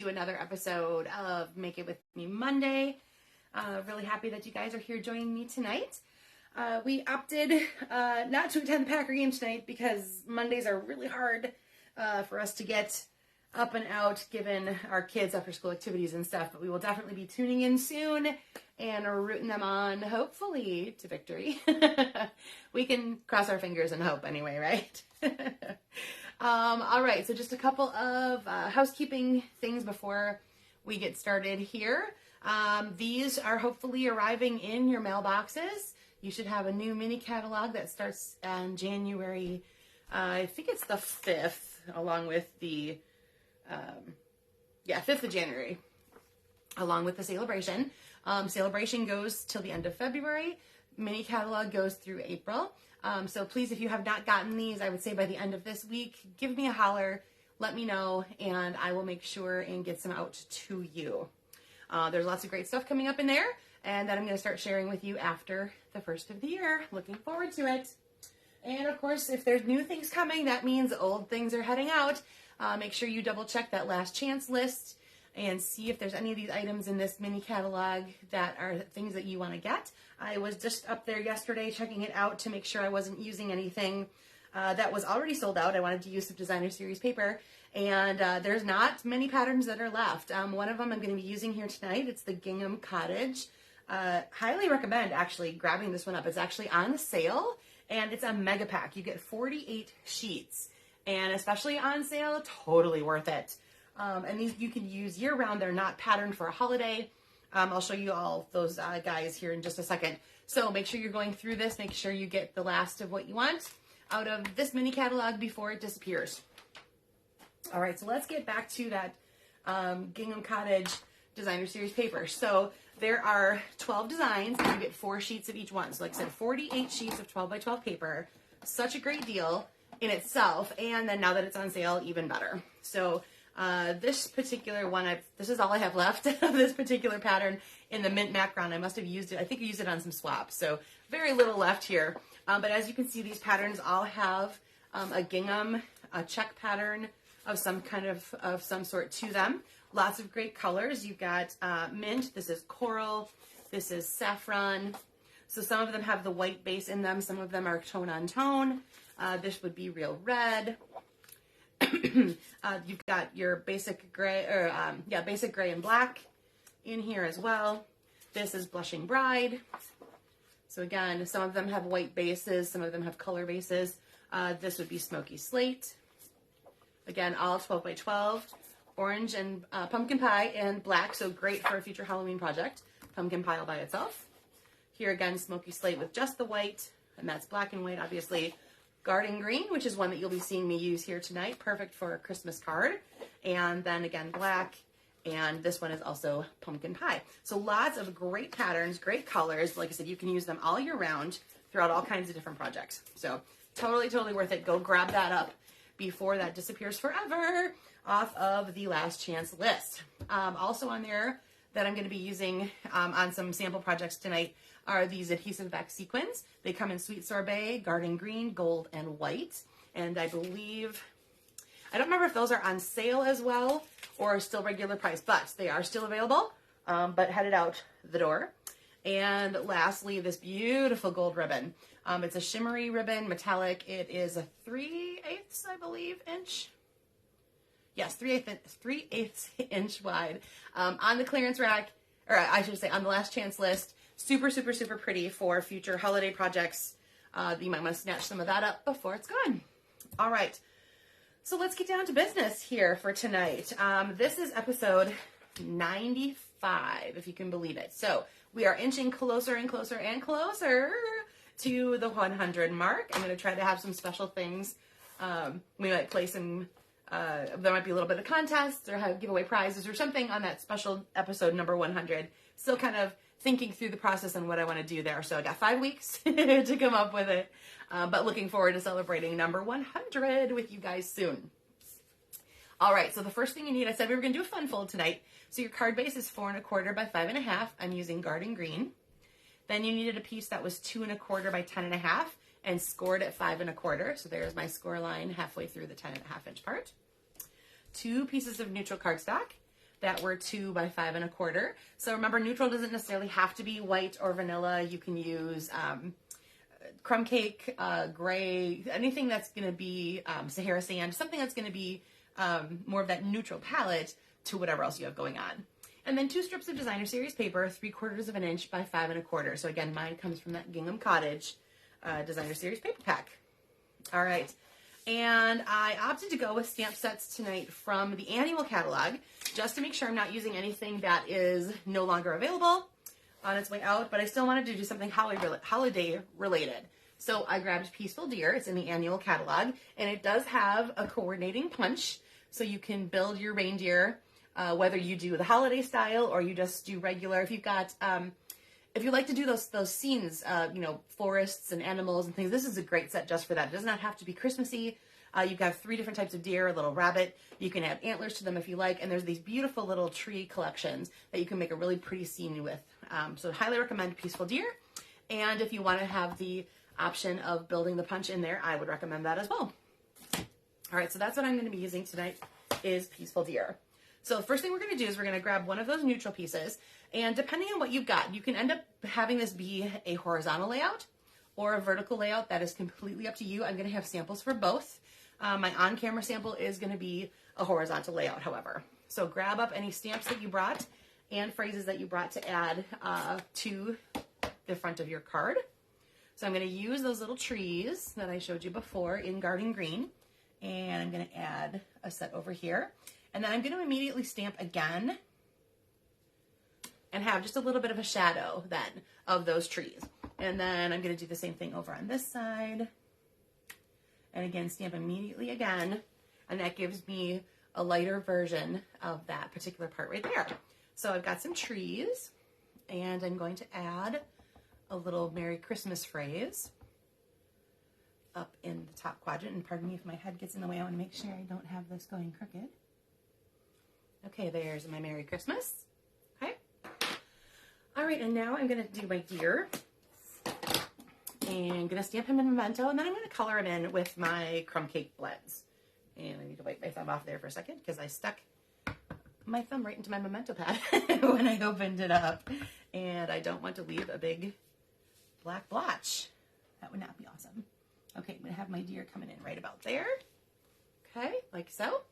to another episode of Make It With Me Monday. Really happy that you guys are here joining me tonight. We opted not to attend the Packer game tonight because Mondays are really hard for us to get up and out given our kids' after school activities and stuff, but we will definitely be tuning in soon and rooting them on, hopefully, to victory. We can cross our fingers and hope anyway, right? All right, so just a couple of housekeeping things before we get started here. These are hopefully arriving in your mailboxes. You should have a new mini catalog that starts on January, I think it's the 5th, along with the, 5th of January, along with the celebration. Celebration goes till the end of February. Mini catalog goes through April. So please, if you have not gotten these, I would say by the end of this week, give me a holler, let me know, and I will make sure and get some out to you. There's lots of great stuff coming up in there, and that I'm going to start sharing with you after the first of the year. Looking forward to it. And of course, if there's new things coming, that means old things are heading out. Make sure you double check that last chance list and see if there's any of these items in this mini catalog that are things that you want to get. I was just up there yesterday checking it out to make sure I wasn't using anything that was already sold out. I wanted to use some designer series paper, and there's not many patterns that are left. One of them I'm going to be using here tonight. It's the Gingham Cottage. Highly recommend actually grabbing this one up. It's actually on sale, and it's a mega pack. You get 48 sheets, and especially on sale, totally worth it. And these you can use year-round. They're not patterned for a holiday. I'll show you all those guys here in just a second. So make sure you're going through this. Make sure you get the last of what you want out of this mini catalog before it disappears. All right, so let's get back to that Gingham Cottage designer series paper. So there are 12 designs, and you get 4 sheets of each one. So like I said, 48 sheets of 12 by 12 paper. Such a great deal in itself, and then now that it's on sale, even better. So this particular one, this is all I have left of this particular pattern in the mint background. I must have used it. I think I used it on some swaps, so very little left here. But as you can see, these patterns all have a gingham, a check pattern of some kind of some sort to them. Lots of great colors. You've got mint. This is coral. This is saffron. So some of them have the white base in them. Some of them are tone on tone. This would be real red. You've got your basic gray, or basic gray and black in here as well. This is Blushing Bride. So again, some of them have white bases, some of them have color bases. This would be Smoky Slate. Again, all 12 by 12. Orange and pumpkin pie and black, so great for a future Halloween project. Pumpkin pie all by itself. Here again, Smoky Slate with just the white, and that's black and white, obviously. Garden Green, which is one that you'll be seeing me use here tonight. Perfect for a Christmas card. And then again, black. And this one is also pumpkin pie. So lots of great patterns, great colors. Like I said, you can use them all year round throughout all kinds of different projects. So totally, totally worth it. Go grab that up before that disappears forever off of the last chance list. Also on there that I'm going to be using on some sample projects tonight are these adhesive back sequins. They come in Sweet Sorbet, Garden Green, Gold, and White. And I don't remember if those are on sale as well or still regular price, but they are still available, but headed out the door. And lastly, this beautiful gold ribbon. It's a shimmery ribbon, metallic. It is a 3/8, I believe, inch. Yes, 3/8 inch wide. On the clearance rack, or I should say on the last chance list. Super, super, super pretty for future holiday projects. You might want to snatch some of that up before it's gone. All right, so let's get down to business here for tonight. This is episode 95, if you can believe it. So we are inching closer and closer and closer to the 100 mark. I'm going to try to have some special things. We might play some, there might be a little bit of contests or have giveaway prizes or something on that special episode number 100. Still kind of thinking through the process and what I want to do there. So I got 5 weeks to come up with it, but looking forward to celebrating number 100 with you guys soon. All right, so the first thing you need, I said we were going to do a fun fold tonight. So your card base is 4 1/4 by 5 1/2. I'm using Garden Green. Then you needed a piece that was 2 1/4 by 10 1/2 and scored at 5 1/4. So there's my score line halfway through the 10 1/2 inch part. 2 pieces of neutral cardstock. that were 2 by 5 1/4. So remember, neutral doesn't necessarily have to be white or vanilla. You can use crumb cake, gray, anything that's going to be Sahara sand, something that's going to be more of that neutral palette to whatever else you have going on. And then 2 strips of designer series paper, 3/4 of an inch by 5 1/4. So again, mine comes from that Gingham Cottage designer series paper pack. All right. And I opted to go with stamp sets tonight from the annual catalog, just to make sure I'm not using anything that is no longer available on its way out, but I still wanted to do something holiday related. So I grabbed Peaceful Deer. It's in the annual catalog, and it does have a coordinating punch, so you can build your reindeer, whether you do the holiday style or you just do regular. If you've got, if you like to do those scenes, you know, forests and animals and things, this is a great set just for that. It does not have to be Christmassy. You have 3 different types of deer, a little rabbit. You can add antlers to them if you like, and there's these beautiful little tree collections that you can make a really pretty scene with. So highly recommend Peaceful Deer. And if you want to have the option of building the punch in there, I would recommend that as well. All right, so that's what I'm going to be using tonight is Peaceful Deer. So the first thing we're going to do is we're going to grab one of those neutral pieces, and depending on what you've got, you can end up having this be a horizontal layout or a vertical layout. That is completely up to you. I'm going to have samples for both. My on-camera sample is going to be a horizontal layout, however. So grab up any stamps that you brought and phrases that you brought to add to the front of your card. So I'm going to use those little trees that I showed you before in Garden Green, and I'm going to add a set over here. And then I'm going to immediately stamp again and have just a little bit of a shadow then of those trees. And then I'm going to do the same thing over on this side. And again, stamp immediately again. And that gives me a lighter version of that particular part right there. So I've got some trees, and I'm going to add a little Merry Christmas phrase up in the top quadrant. And pardon me if my head gets in the way. I want to make sure I don't have this going crooked. Okay, there's my Merry Christmas. Okay. All right, and now I'm going to do my deer. And I'm going to stamp him in Memento, and then I'm going to color him in with my crumb cake blends. And I need to wipe my thumb off there for a second because I stuck my thumb right into my Memento pad when I opened it up. And I don't want to leave a big black blotch. That would not be awesome. Okay, I'm going to have my deer coming in right about there. Okay, like so.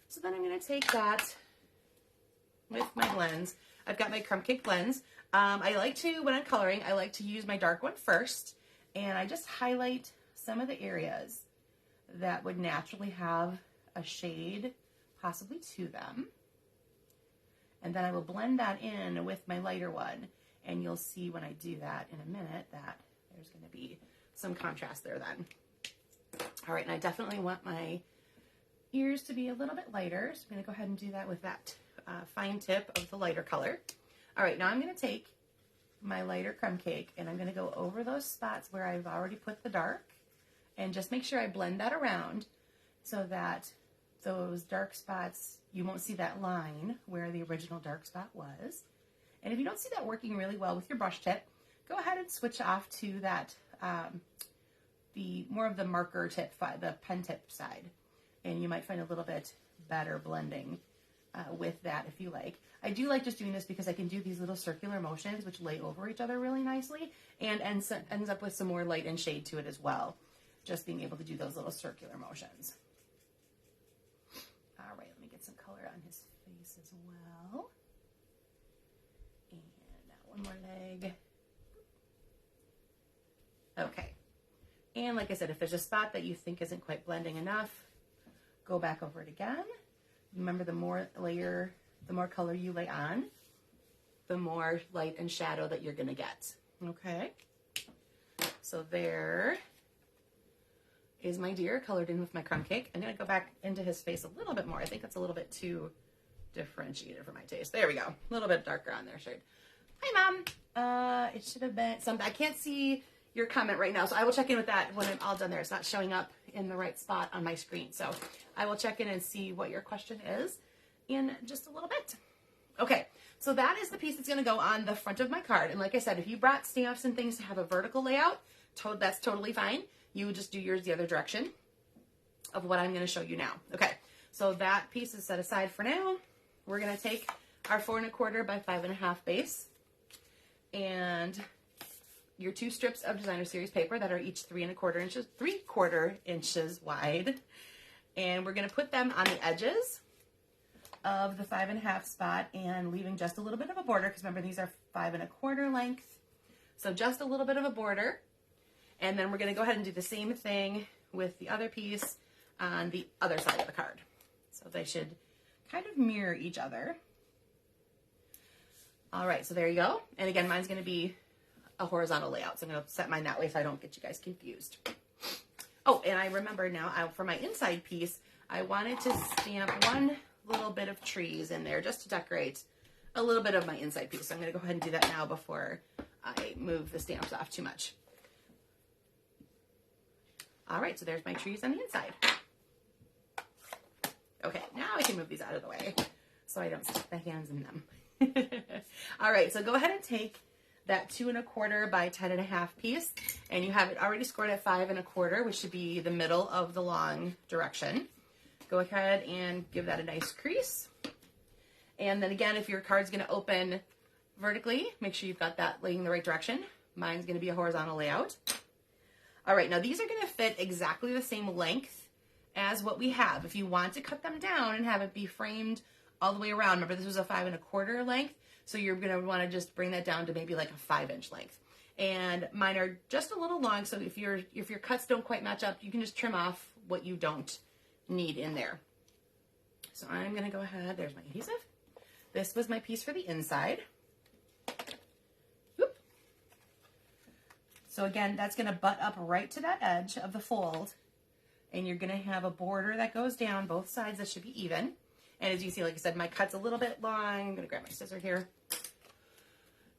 So then I'm going to take that with my blends. I've got my crumb cake blends. I like to, when I'm coloring, I like to use my dark one first, and I just highlight some of the areas that would naturally have a shade possibly to them. And then I will blend that in with my lighter one, and you'll see when I do that in a minute that there's going to be some contrast there then. All right, and I definitely want my ears to be a little bit lighter, so I'm going to go ahead and do that with that fine tip of the lighter color. All right, now I'm going to take my lighter crumb cake, and I'm going to go over those spots where I've already put the dark, and just make sure I blend that around so that those dark spots, you won't see that line where the original dark spot was. And if you don't see that working really well with your brush tip, go ahead and switch off to that, the more of the marker tip, the pen tip side, and you might find a little bit better blending with that if you like. I do like just doing this because I can do these little circular motions which lay over each other really nicely and ends up with some more light and shade to it as well. Just being able to do those little circular motions. All right, let me get some color on his face as well. And now one more leg. Okay. And like I said, if there's a spot that you think isn't quite blending enough, go back over it again. Remember, the more color you lay on, the more light and shadow that you're going to get. Okay. So there is my deer colored in with my crumb cake. I'm going to go back into his face a little bit more. I think it's a little bit too differentiated for my taste. There we go. A little bit darker on their shade. Hi, Mom. It should have been some. I can't see your comment right now, so I will check in with that when I'm all done there. It's not showing up in the right spot on my screen, so I will check in and see what your question is in just a little bit. Okay, so that is the piece that's going to go on the front of my card. And like I said, if you brought stamps and things to have a vertical layout, that's totally fine. You would just do yours the other direction of what I'm going to show you now. Okay, so that piece is set aside for now. we're going to take our 4 1/4 by 5 1/2 base and your 2 strips of designer series paper that are each 3 1/4 inches, 3/4 inches wide. And we're going to put them on the edges of the 5 1/2 spot and leaving just a little bit of a border, because remember these are 5 1/4 length. So just a little bit of a border. And then we're going to go ahead and do the same thing with the other piece on the other side of the card. So they should kind of mirror each other. All right, so there you go. And again, mine's going to be a horizontal layout. So I'm going to set mine that way so I don't get you guys confused. Oh, and I remember now, for my inside piece, I wanted to stamp one little bit of trees in there just to decorate a little bit of my inside piece. So I'm going to go ahead and do that now before I move the stamps off too much. All right, so there's my trees on the inside. Okay, now I can move these out of the way so I don't stick the hands in them. All right, so go ahead and take that 2 1/4 by 10 1/2 piece, and you have it already scored at 5 1/4, which should be the middle of the long direction. Go ahead and give that a nice crease. And then again, if your card's going to open vertically, make sure you've got that laying the right direction. Mine's going to be a horizontal layout. All right, now these are going to fit exactly the same length as what we have. If you want to cut them down and have it be framed all the way around, remember this was a 5 1/4 length, so you're going to want to just bring that down to maybe like a 5-inch length. And mine are just a little long, so if your cuts don't quite match up, you can just trim off what you don't need in there. So I'm going to go ahead, there's my adhesive. This was my piece for the inside. Whoop. So again, that's going to butt up right to that edge of the fold, and you're going to have a border that goes down both sides that should be even. And as you see, like I said, my cut's a little bit long. I'm going to grab my scissor here.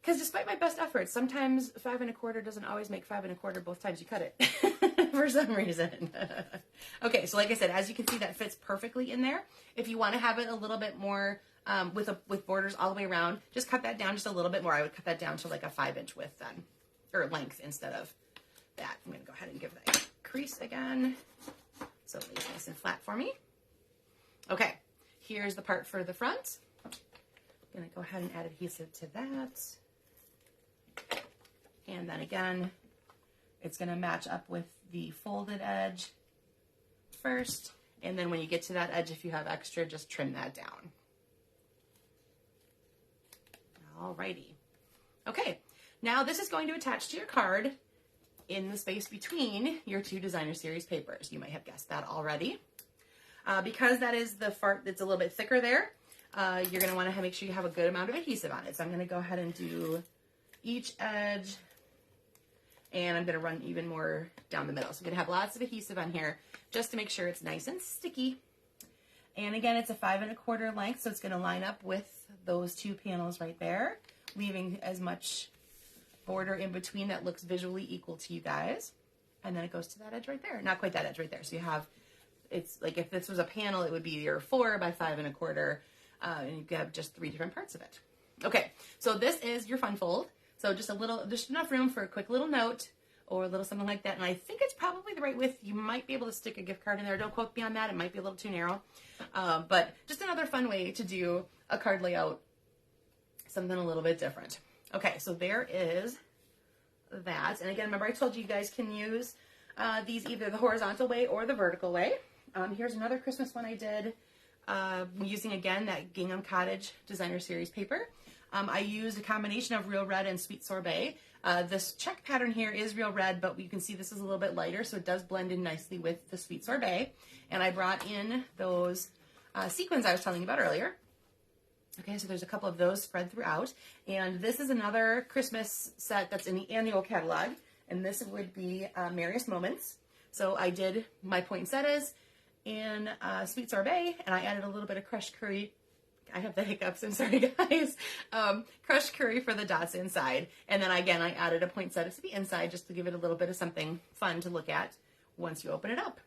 Because despite my best efforts, sometimes 5 1/4 doesn't always make 5 1/4 both times you cut it for some reason. Okay, so like I said, as you can see, that fits perfectly in there. If you want to have it a little bit more with borders all the way around, just cut that down just a little bit more. I would cut that down to like a 5-inch width then, or length instead of that. I'm going to go ahead and give that a crease again so it lays nice and flat for me. Okay, here's the part for the front. I'm going to go ahead and add adhesive to that. And then again, it's going to match up with the folded edge first. And then when you get to that edge, if you have extra, just trim that down. Alrighty. Okay, now this is going to attach to your card in the space between your 2 designer series papers. You might have guessed that already. Because that is the part that's a little bit thicker there, you're going to want to make sure you have a good amount of adhesive on it. So I'm going to go ahead and do each edge, and I'm going to run even more down the middle. So I'm going to have lots of adhesive on here just to make sure it's nice and sticky. And again, it's a 5 1/4 length, so it's going to line up with those 2 panels right there, leaving as much border in between that looks visually equal to you guys. And then it goes to that edge right there. Not quite that edge right there. So you have, it's like if this was a panel, it would be your 4 by 5 1/4, and you have just 3 different parts of it. Okay, so this is your fun fold. So just enough room for a quick little note or a little something like that. And I think it's probably the right width. You might be able to stick a gift card in there. Don't quote me on that. It might be a little too narrow. But just another fun way to do a card layout, something a little bit different. Okay, so there is that. And again, remember I told you guys can use these either the horizontal way or the vertical way. Here's another Christmas one I did using, again, that Gingham Cottage Designer Series paper. I used a combination of Real Red and Sweet Sorbet. This check pattern here is Real Red, but you can see this is a little bit lighter, so it does blend in nicely with the Sweet Sorbet. And I brought in those sequins I was telling you about earlier. Okay, so there's a couple of those spread throughout. And this is another Christmas set that's in the annual catalog, and this would be Merriest Moments. So I did my poinsettias in Sweet Sorbet, and I added a little bit of crushed curry. I have the hiccups, I'm sorry guys. Crushed curry for the dots inside. And then again, I added a poinsettia to the inside just to give it a little bit of something fun to look at once you open it up.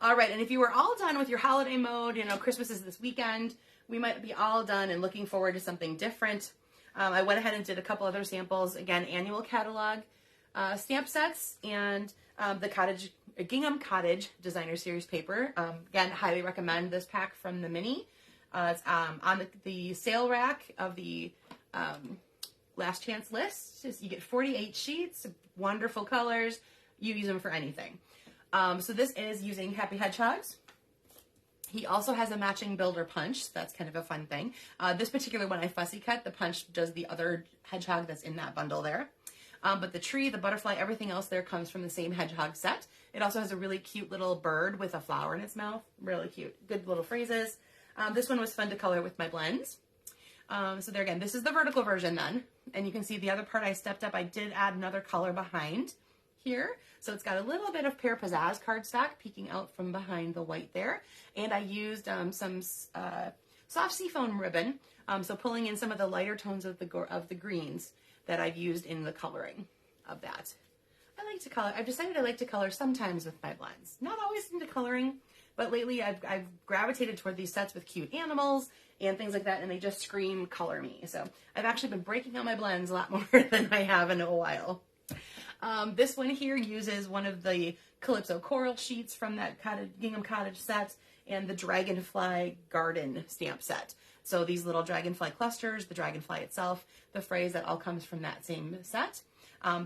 All right, and if you were all done with your holiday mode, you know, Christmas is this weekend, we might be all done and looking forward to something different. I went ahead and did a couple other samples. Again, annual catalog stamp sets and the Gingham Cottage Designer Series paper. Again, highly recommend this pack from the mini. It's on the sale rack of the last chance list. You get 48 sheets, wonderful colors. You use them for anything. So this is using Happy Hedgehogs. He also has a matching builder punch. That's kind of a fun thing. This particular one I fussy cut. The punch does the other hedgehog that's in that bundle there. But the tree, the butterfly, everything else there comes from the same hedgehog set. It also has a really cute little bird with a flower in its mouth. Really cute. Good little phrases. This one was fun to color with my blends. So there again, this is the vertical version then. And you can see the other part I stepped up. I did add another color behind here. So it's got a little bit of Pear Pizzazz cardstock peeking out from behind the white there. And I used some soft seafoam ribbon. So pulling in some of the lighter tones of the greens that I've used in the coloring of that. I like to color. I've decided I like to color sometimes with my blends. Not always into coloring, but lately I've gravitated toward these sets with cute animals and things like that, and they just scream color me. So I've actually been breaking out my blends a lot more than I have in a while. This one here uses one of the Calypso Coral sheets from that Gingham Cottage set and the Dragonfly Garden stamp set. So these little dragonfly clusters, the dragonfly itself, the phrase that all comes from that same set.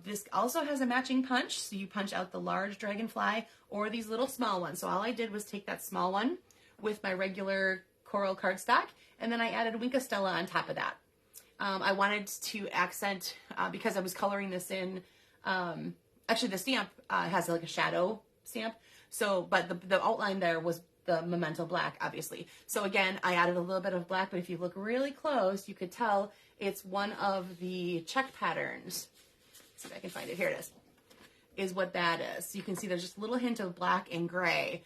This also has a matching punch, so you punch out the large dragonfly or these little small ones. So all I did was take that small one with my regular coral cardstock, and then I added Winka Stella on top of that. I wanted to accent, because I was coloring this in, actually the stamp has like a shadow stamp, so, but the outline there was the Memento Black, obviously. So again, I added a little bit of black, but if you look really close, you could tell it's one of the check patterns. Let's see if I can find it. Here it is what that is. So you can see there's just a little hint of black and gray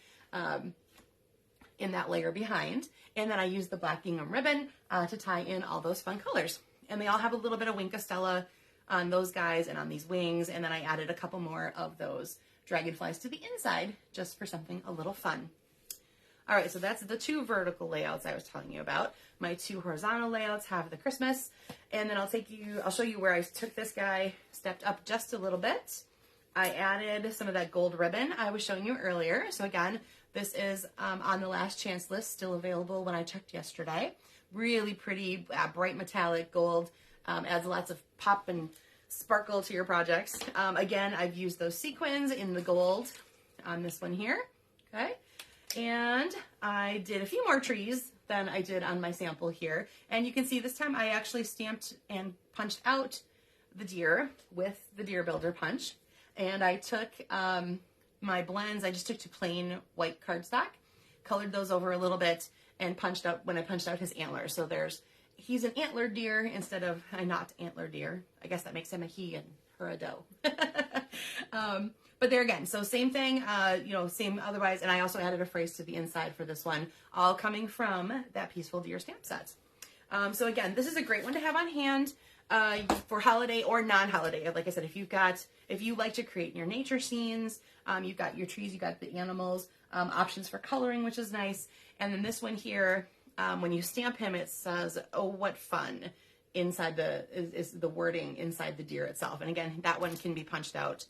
in that layer behind. And then I used the black gingham ribbon to tie in all those fun colors. And they all have a little bit of Winka Stella on those guys and on these wings. And then I added a couple more of those dragonflies to the inside just for something a little fun. All right, so that's the two vertical layouts I was telling you about. My two horizontal layouts have the Christmas, and then I'll show you where I took this guy, stepped up just a little bit. I added some of that gold ribbon I was showing you earlier. So again, this is on the last chance list, still available when I checked yesterday. Really pretty, bright metallic gold, adds lots of pop and sparkle to your projects. Again, I've used those sequins in the gold on this one here, okay? And I did a few more trees than I did on my sample here. And you can see this time I actually stamped and punched out the deer with the Deer Builder punch. And I took my blends, I just took to plain white cardstock, colored those over a little bit, and punched out, when I punched out his antlers. So he's an antlered deer instead of a not antlered deer. I guess that makes him a he and her a doe. But there again, so same thing, same otherwise. And I also added a phrase to the inside for this one, all coming from that Peaceful Deer stamp set. So again, this is a great one to have on hand for holiday or non-holiday. Like I said, if you like to create your nature scenes, you've got your trees, you've got the animals, options for coloring, which is nice. And then this one here, when you stamp him, it says, "Oh, what fun." Inside is the wording inside the deer itself. And again, that one can be punched out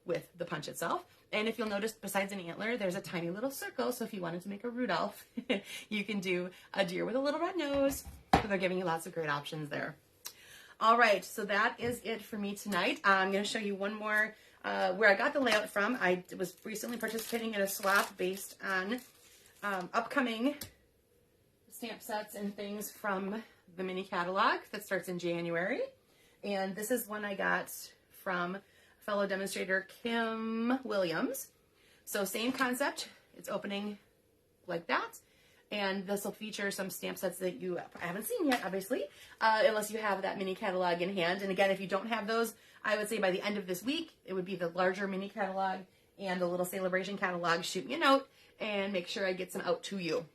with the punch itself. And if you'll notice, besides an antler, there's a tiny little circle. So if you wanted to make a Rudolph, you can do a deer with a little red nose. So they're giving you lots of great options there. All right, so that is it for me tonight. I'm going to show you one more where I got the layout from. I was recently participating in a swap based on upcoming stamp sets and things from the mini catalog that starts in January. And this is one I got from fellow demonstrator Kim Williams. So same concept, it's opening like that. And this will feature some stamp sets that you haven't seen yet, obviously, unless you have that mini catalog in hand. And again, if you don't have those, I would say by the end of this week, it would be the larger mini catalog and the little celebration catalog. Shoot me a note and make sure I get some out to you.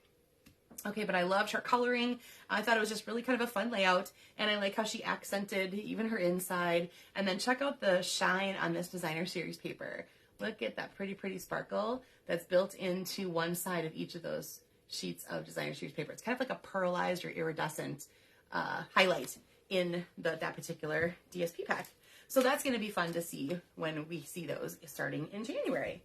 Okay, but I loved her coloring. I thought it was just really kind of a fun layout, and I like how she accented even her inside. And then check out the shine on this designer series paper. Look at that pretty, pretty sparkle that's built into one side of each of those sheets of designer series paper. It's kind of like a pearlized or iridescent highlight in that particular DSP pack. So that's going to be fun to see when we see those starting in January.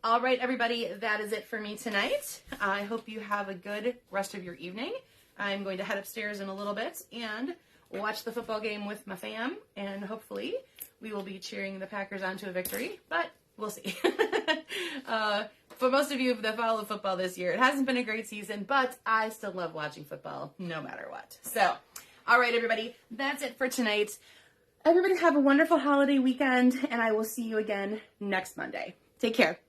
All right, everybody, that is it for me tonight. I hope you have a good rest of your evening. I'm going to head upstairs in a little bit and watch the football game with my fam, and hopefully we will be cheering the Packers on to a victory, but we'll see. For most of you that follow football this year, it hasn't been a great season, but I still love watching football no matter what. So, all right, everybody, that's it for tonight. Everybody have a wonderful holiday weekend, and I will see you again next Monday. Take care.